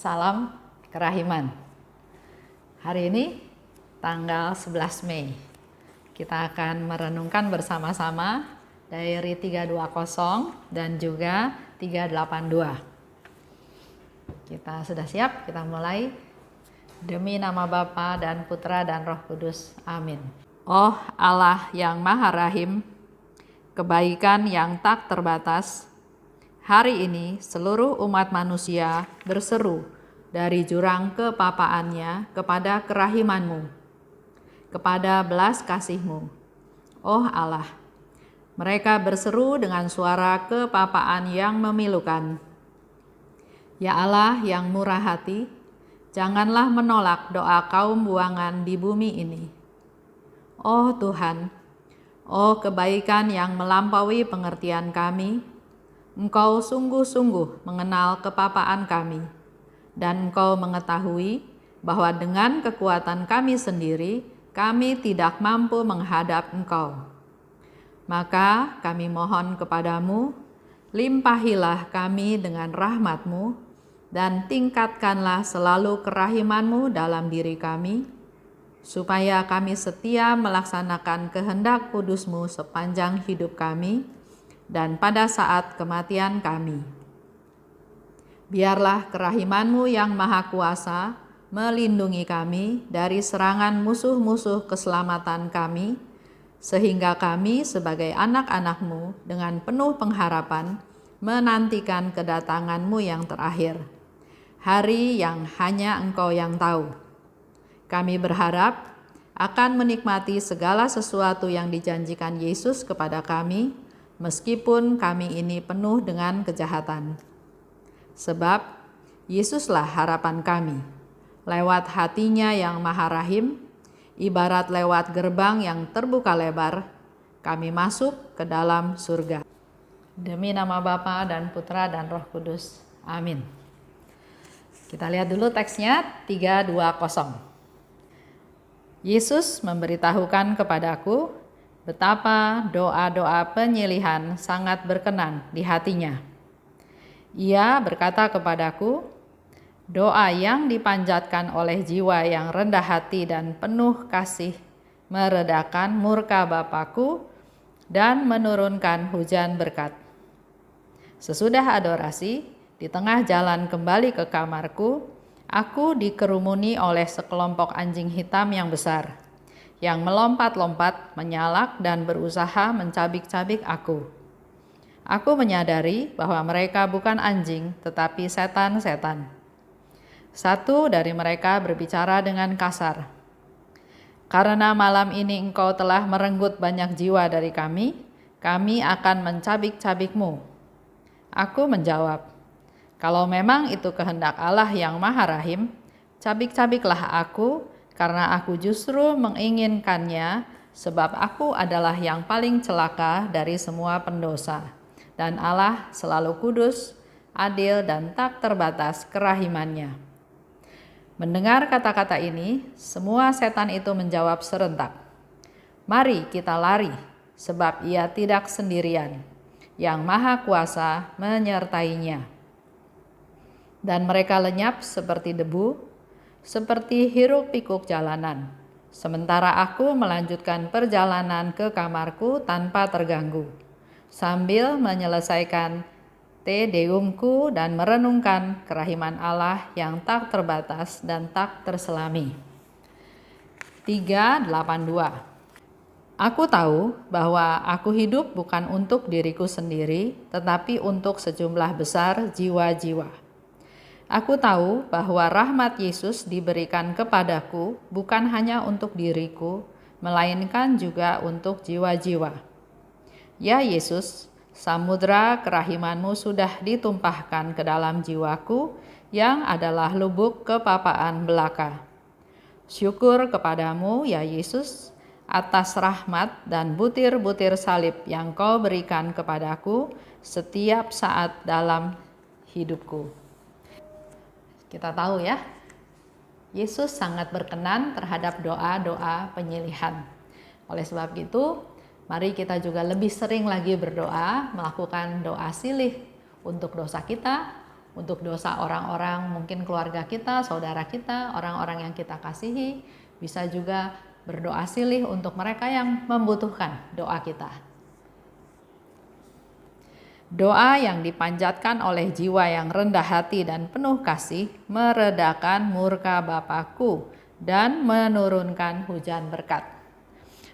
Salam Kerahiman. Hari ini tanggal 11 Mei. Kita akan merenungkan bersama-sama dari 320 dan juga 382. Kita sudah siap? Kita mulai. Demi nama Bapa dan Putra dan Roh Kudus. Amin. Oh Allah yang Maha Rahim, kebaikan yang tak terbatas, hari ini seluruh umat manusia berseru dari jurang kepapaannya kepada kerahimanmu, kepada belas kasihmu. Oh Allah, mereka berseru dengan suara kepapaan yang memilukan. Ya Allah yang murah hati, janganlah menolak doa kaum buangan di bumi ini. Oh Tuhan, oh kebaikan yang melampaui pengertian kami, Engkau sungguh-sungguh mengenal kepapaan kami, dan Engkau mengetahui bahwa dengan kekuatan kami sendiri, kami tidak mampu menghadap Engkau. Maka kami mohon kepadamu, limpahilah kami dengan rahmat-Mu, dan tingkatkanlah selalu kerahiman-Mu dalam diri kami, supaya kami setia melaksanakan kehendak kudus-Mu sepanjang hidup kami, dan pada saat kematian kami. Biarlah kerahiman-Mu yang maha kuasa melindungi kami dari serangan musuh-musuh keselamatan kami, sehingga kami sebagai anak-anak-Mu dengan penuh pengharapan menantikan kedatangan-Mu yang terakhir, hari yang hanya Engkau yang tahu. Kami berharap akan menikmati segala sesuatu yang dijanjikan Yesus kepada kami, meskipun kami ini penuh dengan kejahatan. Sebab Yesuslah harapan kami. Lewat hatinya yang maha rahim, ibarat lewat gerbang yang terbuka lebar, kami masuk ke dalam surga. Demi nama Bapa dan Putra dan Roh Kudus. Amin. Kita lihat dulu teksnya 320. Yesus memberitahukan kepadaku betapa doa-doa penyelihan sangat berkenan di hatinya. Ia berkata kepadaku, doa yang dipanjatkan oleh jiwa yang rendah hati dan penuh kasih meredakan murka Bapa-Ku dan menurunkan hujan berkat. Sesudah adorasi, di tengah jalan kembali ke kamarku, aku dikerumuni oleh sekelompok anjing hitam yang besar, yang melompat-lompat, menyalak, dan berusaha mencabik-cabik aku. Aku menyadari bahwa mereka bukan anjing, tetapi setan-setan. Satu dari mereka berbicara dengan kasar. Karena malam ini engkau telah merenggut banyak jiwa dari kami akan mencabik-cabikmu. Aku menjawab, kalau memang itu kehendak Allah yang Maha Rahim, cabik-cabiklah aku, karena aku justru menginginkannya, sebab aku adalah yang paling celaka dari semua pendosa. Dan Allah selalu kudus, adil, dan tak terbatas kerahimannya. Mendengar kata-kata ini, semua setan itu menjawab serentak, mari kita lari, sebab ia tidak sendirian, yang Maha Kuasa menyertainya. Dan mereka lenyap seperti debu, seperti hiruk-pikuk jalanan, sementara aku melanjutkan perjalanan ke kamarku tanpa terganggu, sambil menyelesaikan Te Deumku dan merenungkan kerahiman Allah yang tak terbatas dan tak terselami. 382. Aku tahu bahwa aku hidup bukan untuk diriku sendiri, tetapi untuk sejumlah besar jiwa-jiwa. Aku tahu bahwa rahmat Yesus diberikan kepadaku bukan hanya untuk diriku, melainkan juga untuk jiwa-jiwa. Ya Yesus, samudra kerahiman-Mu sudah ditumpahkan ke dalam jiwaku yang adalah lubuk kepapaan belaka. Syukur kepadamu ya Yesus atas rahmat dan butir-butir salib yang Kau berikan kepadaku setiap saat dalam hidupku. Kita tahu ya, Yesus sangat berkenan terhadap doa-doa penyelihan. Oleh sebab itu, mari kita juga lebih sering lagi berdoa, melakukan doa silih untuk dosa kita, untuk dosa orang-orang, mungkin keluarga kita, saudara kita, orang-orang yang kita kasihi. Bisa juga berdoa silih untuk mereka yang membutuhkan doa kita. Doa yang dipanjatkan oleh jiwa yang rendah hati dan penuh kasih meredakan murka Bapa-Ku dan menurunkan hujan berkat.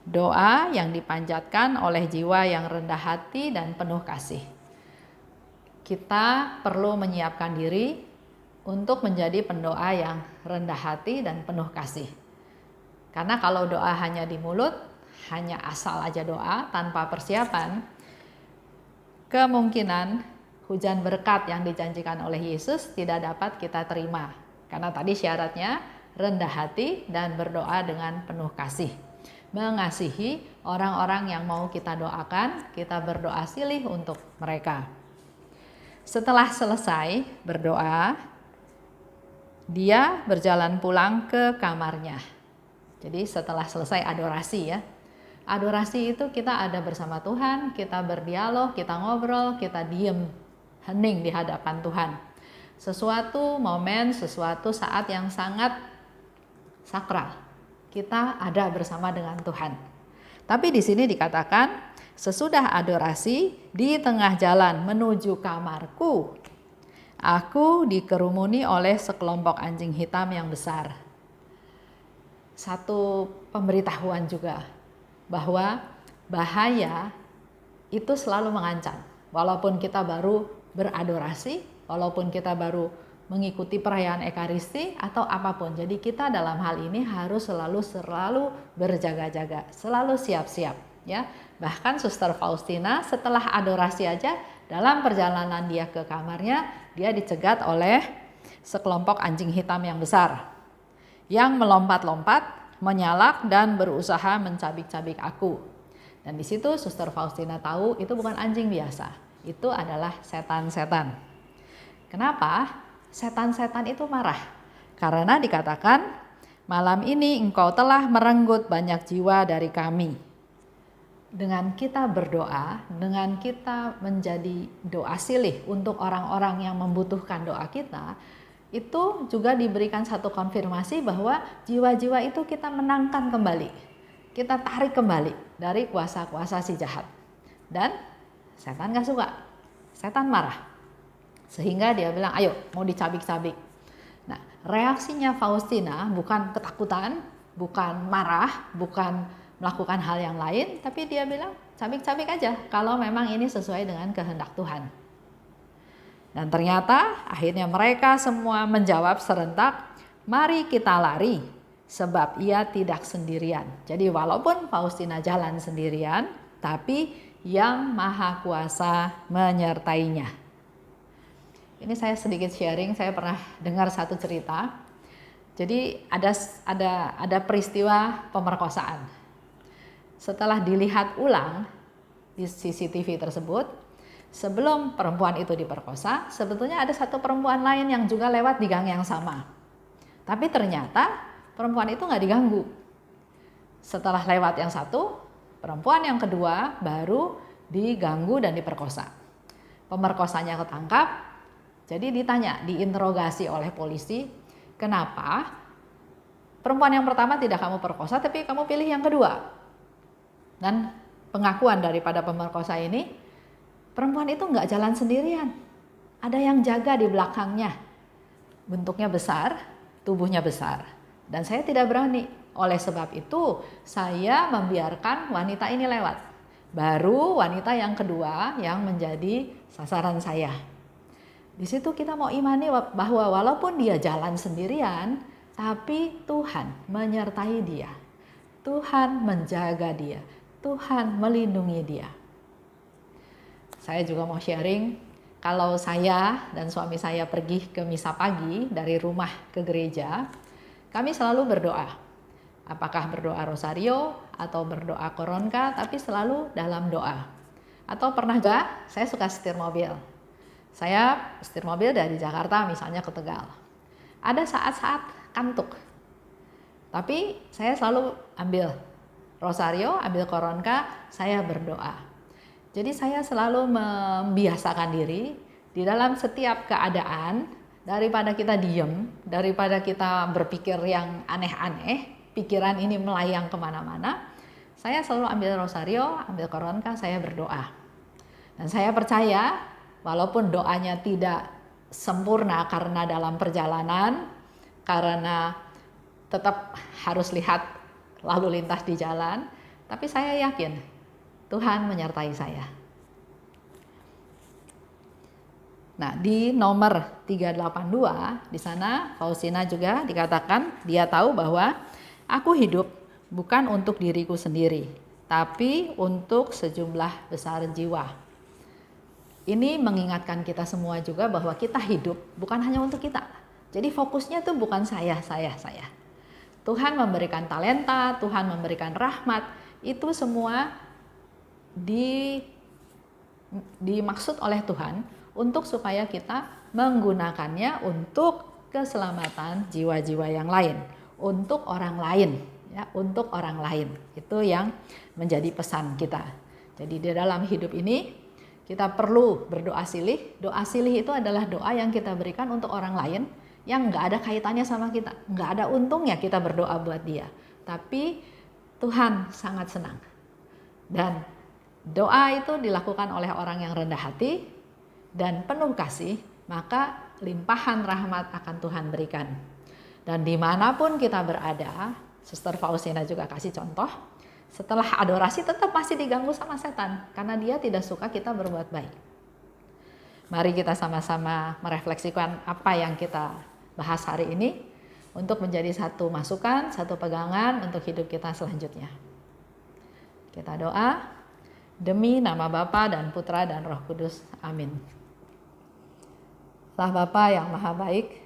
Doa yang dipanjatkan oleh jiwa yang rendah hati dan penuh kasih. Kita perlu menyiapkan diri untuk menjadi pendoa yang rendah hati dan penuh kasih. Karena kalau doa hanya di mulut, hanya asal aja doa tanpa persiapan, kemungkinan hujan berkat yang dijanjikan oleh Yesus tidak dapat kita terima. Karena tadi syaratnya rendah hati dan berdoa dengan penuh kasih. Mengasihi orang-orang yang mau kita doakan, kita berdoa silih untuk mereka. Setelah selesai berdoa, dia berjalan pulang ke kamarnya. Jadi setelah selesai adorasi ya. Adorasi itu kita ada bersama Tuhan, kita berdialog, kita ngobrol, kita diem, hening di hadapan Tuhan. Sesuatu momen, sesuatu saat yang sangat sakral. Kita ada bersama dengan Tuhan. Tapi di sini dikatakan, sesudah adorasi di tengah jalan menuju kamarku, aku dikerumuni oleh sekelompok anjing hitam yang besar. Satu pemberitahuan juga bahwa bahaya itu selalu mengancam. Walaupun kita baru beradorasi, walaupun kita baru mengikuti perayaan Ekaristi atau apapun. Jadi kita dalam hal ini harus selalu berjaga-jaga, selalu siap-siap ya. Bahkan Suster Faustina setelah adorasi aja, dalam perjalanan dia ke kamarnya, dia dicegat oleh sekelompok anjing hitam yang besar yang melompat-lompat, menyalak dan berusaha mencabik-cabik aku. Dan di situ Suster Faustina tahu itu bukan anjing biasa, itu adalah setan-setan. Kenapa? Setan-setan itu marah. Karena dikatakan, malam ini engkau telah merenggut banyak jiwa dari kami. Dengan kita berdoa, dengan kita menjadi doa silih untuk orang-orang yang membutuhkan doa kita, itu juga diberikan satu konfirmasi bahwa jiwa-jiwa itu kita menangkan kembali. Kita tarik kembali dari kuasa-kuasa si jahat. Dan setan gak suka, setan marah. Sehingga dia bilang, ayo mau dicabik-cabik. Nah, reaksinya Faustina bukan ketakutan, bukan marah, bukan melakukan hal yang lain, tapi dia bilang cabik-cabik aja kalau memang ini sesuai dengan kehendak Tuhan. Dan ternyata akhirnya mereka semua menjawab serentak, mari kita lari sebab ia tidak sendirian. Jadi walaupun Faustina jalan sendirian, tapi yang Maha Kuasa menyertainya. Ini saya sedikit sharing, saya pernah dengar satu cerita. Jadi ada peristiwa pemerkosaan. Setelah dilihat ulang di CCTV tersebut, sebelum perempuan itu diperkosa, sebetulnya ada satu perempuan lain yang juga lewat di gang yang sama. Tapi ternyata perempuan itu nggak diganggu. Setelah lewat yang satu, perempuan yang kedua baru diganggu dan diperkosa. Pemerkosanya ketangkap, jadi ditanya, diinterogasi oleh polisi, kenapa perempuan yang pertama tidak kamu perkosa tapi kamu pilih yang kedua? Dan pengakuan daripada pemerkosa ini, perempuan itu nggak jalan sendirian, ada yang jaga di belakangnya. Bentuknya besar, tubuhnya besar, dan saya tidak berani. Oleh sebab itu, saya membiarkan wanita ini lewat. Baru wanita yang kedua yang menjadi sasaran saya. Di situ kita mau imani bahwa walaupun dia jalan sendirian, tapi Tuhan menyertai dia. Tuhan menjaga dia. Tuhan melindungi dia. Saya juga mau sharing, kalau saya dan suami saya pergi ke misa pagi dari rumah ke gereja, kami selalu berdoa. Apakah berdoa rosario atau berdoa koronka, tapi selalu dalam doa. Atau pernah juga saya suka setir mobil. Saya setir mobil dari Jakarta misalnya ke Tegal. Ada saat-saat kantuk. Tapi saya selalu ambil rosario, ambil koronka, saya berdoa. Jadi saya selalu membiasakan diri di dalam setiap keadaan, daripada kita diem, daripada kita berpikir yang aneh-aneh, pikiran ini melayang kemana-mana, saya selalu ambil rosario, ambil koronka, saya berdoa. Dan saya percaya, walaupun doanya tidak sempurna karena dalam perjalanan, karena tetap harus lihat lalu lintas di jalan, tapi saya yakin Tuhan menyertai saya. Nah, di nomor 382 di sana Faustina juga dikatakan dia tahu bahwa aku hidup bukan untuk diriku sendiri, tapi untuk sejumlah besar jiwa. Ini mengingatkan kita semua juga bahwa kita hidup bukan hanya untuk kita. Jadi fokusnya tuh bukan saya. Tuhan memberikan talenta, Tuhan memberikan rahmat, itu semua dimaksud oleh Tuhan untuk supaya kita menggunakannya untuk keselamatan jiwa-jiwa yang lain, untuk orang lain, ya, untuk orang lain. Itu yang menjadi pesan kita. Jadi di dalam hidup ini kita perlu berdoa silih. Doa silih itu adalah doa yang kita berikan untuk orang lain yang nggak ada kaitannya sama kita, nggak ada untungnya kita berdoa buat dia. Tapi Tuhan sangat senang. Dan doa itu dilakukan oleh orang yang rendah hati dan penuh kasih, maka limpahan rahmat akan Tuhan berikan. Dan dimanapun kita berada, Suster Faustina juga kasih contoh, setelah adorasi tetap masih diganggu sama setan, karena dia tidak suka kita berbuat baik. Mari kita sama-sama merefleksikan apa yang kita bahas hari ini, untuk menjadi satu masukan, satu pegangan untuk hidup kita selanjutnya. Kita doa, demi nama Bapa dan Putra dan Roh Kudus. Amin. Allah Bapa yang Maha Baik,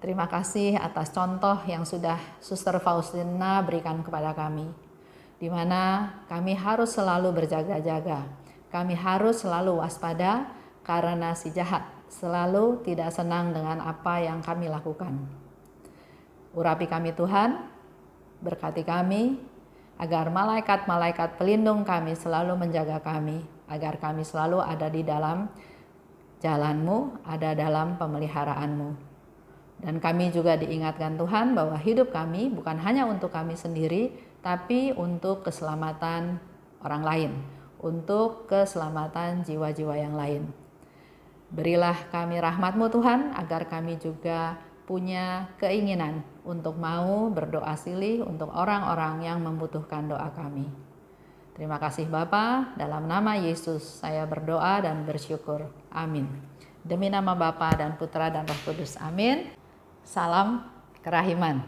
terima kasih atas contoh yang sudah Suster Faustina berikan kepada kami, di mana kami harus selalu berjaga-jaga, kami harus selalu waspada karena si jahat selalu tidak senang dengan apa yang kami lakukan. Urapi kami Tuhan, berkati kami, agar malaikat-malaikat pelindung kami selalu menjaga kami, agar kami selalu ada di dalam jalan-Mu, ada dalam pemeliharaanmu. Dan kami juga diingatkan Tuhan bahwa hidup kami bukan hanya untuk kami sendiri, tapi untuk keselamatan orang lain, untuk keselamatan jiwa-jiwa yang lain. Berilah kami rahmat-Mu Tuhan, agar kami juga punya keinginan untuk mau berdoa silih untuk orang-orang yang membutuhkan doa kami. Terima kasih Bapa, dalam nama Yesus saya berdoa dan bersyukur. Amin. Demi nama Bapa dan Putra dan Roh Kudus. Amin. Salam kerahiman.